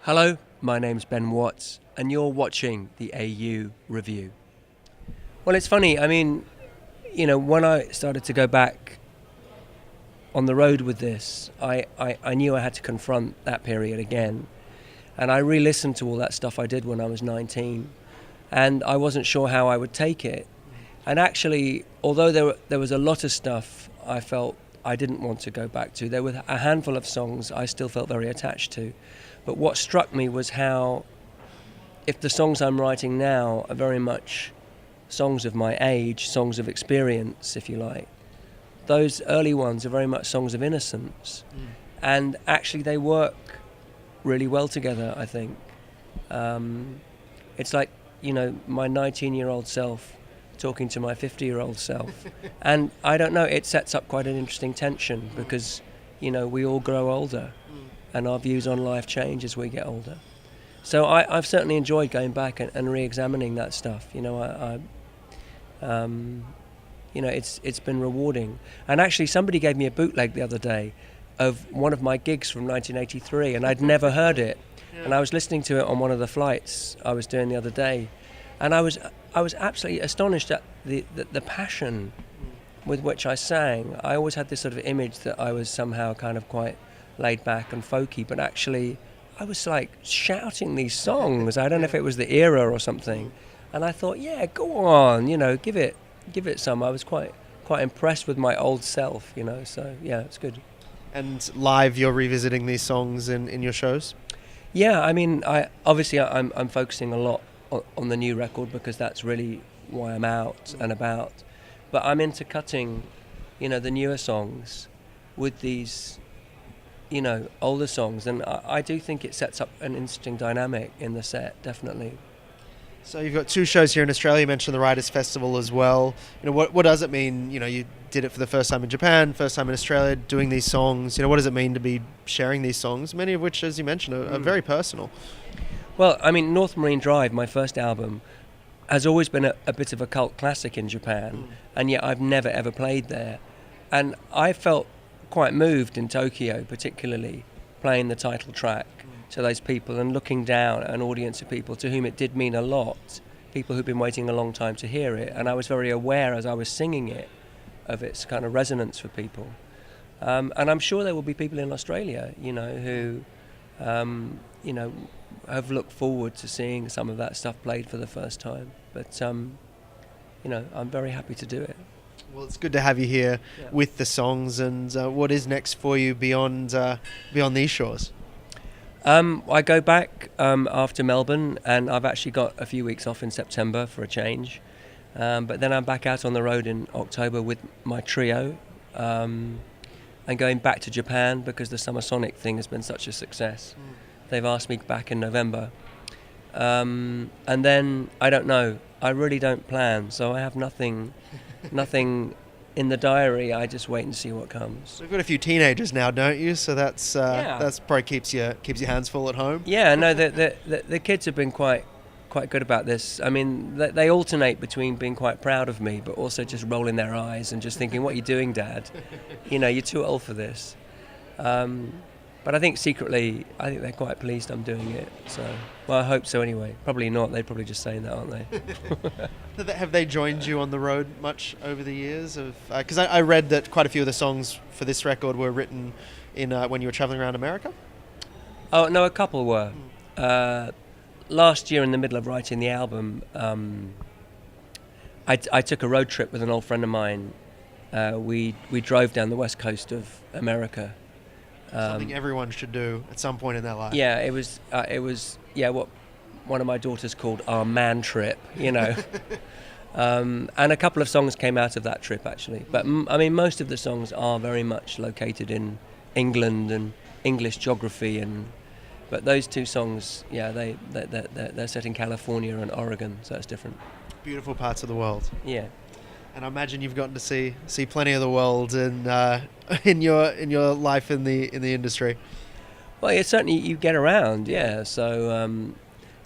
Hello, my name's Ben Watts, and you're watching the AU Review. Well, it's funny, when I started to go back on the road with this, I knew I had to confront that period again. And I re-listened to all that stuff I did when I was 19, and I wasn't sure how I would take it. And actually, although there was a lot of stuff I felt I didn't want to go back to, there were a handful of songs I still felt very attached to. But what struck me was how, if the songs I'm writing now are very much songs of my age, songs of experience, if you like, those early ones are very much songs of innocence. And actually they work really well together, I think. It's like, my 19-year-old self talking to my 50-year-old self. And I don't know, it sets up quite an interesting tension because, we all grow older. And our views on life change as we get older. So I've certainly enjoyed going back and re-examining that stuff. It's been rewarding. And actually, somebody gave me a bootleg the other day of one of my gigs from 1983, and I'd never heard it. Yeah. And I was listening to it on one of the flights I was doing the other day, and I was absolutely astonished at the passion with which I sang. I always had this sort of image that I was somehow kind of quite laid back and folky, but actually I was like shouting these songs. I don't know if it was the era or something, and I thought, yeah, go on, give it some. I was quite impressed with my old self, so yeah, it's good. And live, you're revisiting these songs in your shows? Yeah, I'm focusing a lot on the new record because that's really why I'm out and about, but I'm intercutting the newer songs with these older songs, and I do think it sets up an interesting dynamic in the set, definitely. So you've got two shows here in Australia. You mentioned the Writers' Festival as well. What does it mean? You did it for the first time in Japan, first time in Australia, doing these songs. What does it mean to be sharing these songs, many of which, as you mentioned, are very personal? Well, North Marine Drive, my first album, has always been a bit of a cult classic in Japan, and yet I've never ever played there. And I felt quite moved in Tokyo, particularly playing the title track to those people and looking down at an audience of people to whom it did mean a lot, people who've been waiting a long time to hear it. And I was very aware as I was singing it of its kind of resonance for people. And I'm sure there will be people in Australia, who, have looked forward to seeing some of that stuff played for the first time. But, I'm very happy to do it. Well, it's good to have you here with the songs. And what is next for you beyond these shores? I go back after Melbourne, and I've actually got a few weeks off in September for a change. But then I'm back out on the road in October with my trio, and going back to Japan because the Summer Sonic thing has been such a success. They've asked me back in November. And then, I don't know, I really don't plan, so I have nothing in the diary. I just wait and see what comes. You've got a few teenagers now, don't you? So that's probably keeps your hands full at home. Yeah, no, the kids have been quite good about this. They alternate between being quite proud of me, but also just rolling their eyes and just thinking, "What are you doing, Dad? You're too old for this." But I think secretly, they're quite pleased I'm doing it. So, well, I hope so anyway. Probably not. They're probably just saying that, aren't they? Have they joined you on the road much over the years? Because I read that quite a few of the songs for this record were written in when you were traveling around America. Oh no, a couple were. Last year, in the middle of writing the album, I took a road trip with an old friend of mine. We drove down the west coast of America. Something everyone should do at some point in their life. Yeah, it was what one of my daughters called our man trip, and a couple of songs came out of that trip actually. But most of the songs are very much located in England and English geography, but those two songs, they're set in California and Oregon, so it's different. Beautiful parts of the world. Yeah. And I imagine you've gotten to see plenty of the world in your life in the industry. Well, certainly you get around, yeah. So,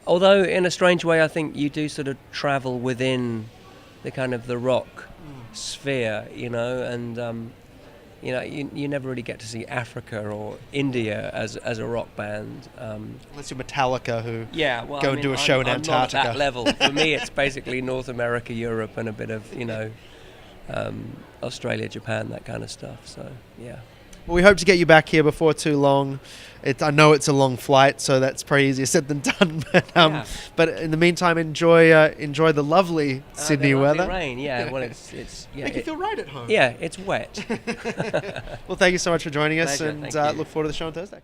although in a strange way, I think you do sort of travel within the kind of the rock sphere, and you never really get to see Africa or India as a rock band. Unless you're Metallica, who Well, go and do a show in I'm Antarctica. Not at that level. For me, it's basically North America, Europe, and a bit of Australia, Japan, that kind of stuff. So yeah. Well, we hope to get you back here before too long. I know it's a long flight, so that's probably easier said than done. But in the meantime, enjoy the lovely Sydney weather. Rain, yeah. Well, it's Make you feel right at home. Yeah, it's wet. Well, thank you so much for joining us, Pleasure, and thank you. look forward to the show on Thursday.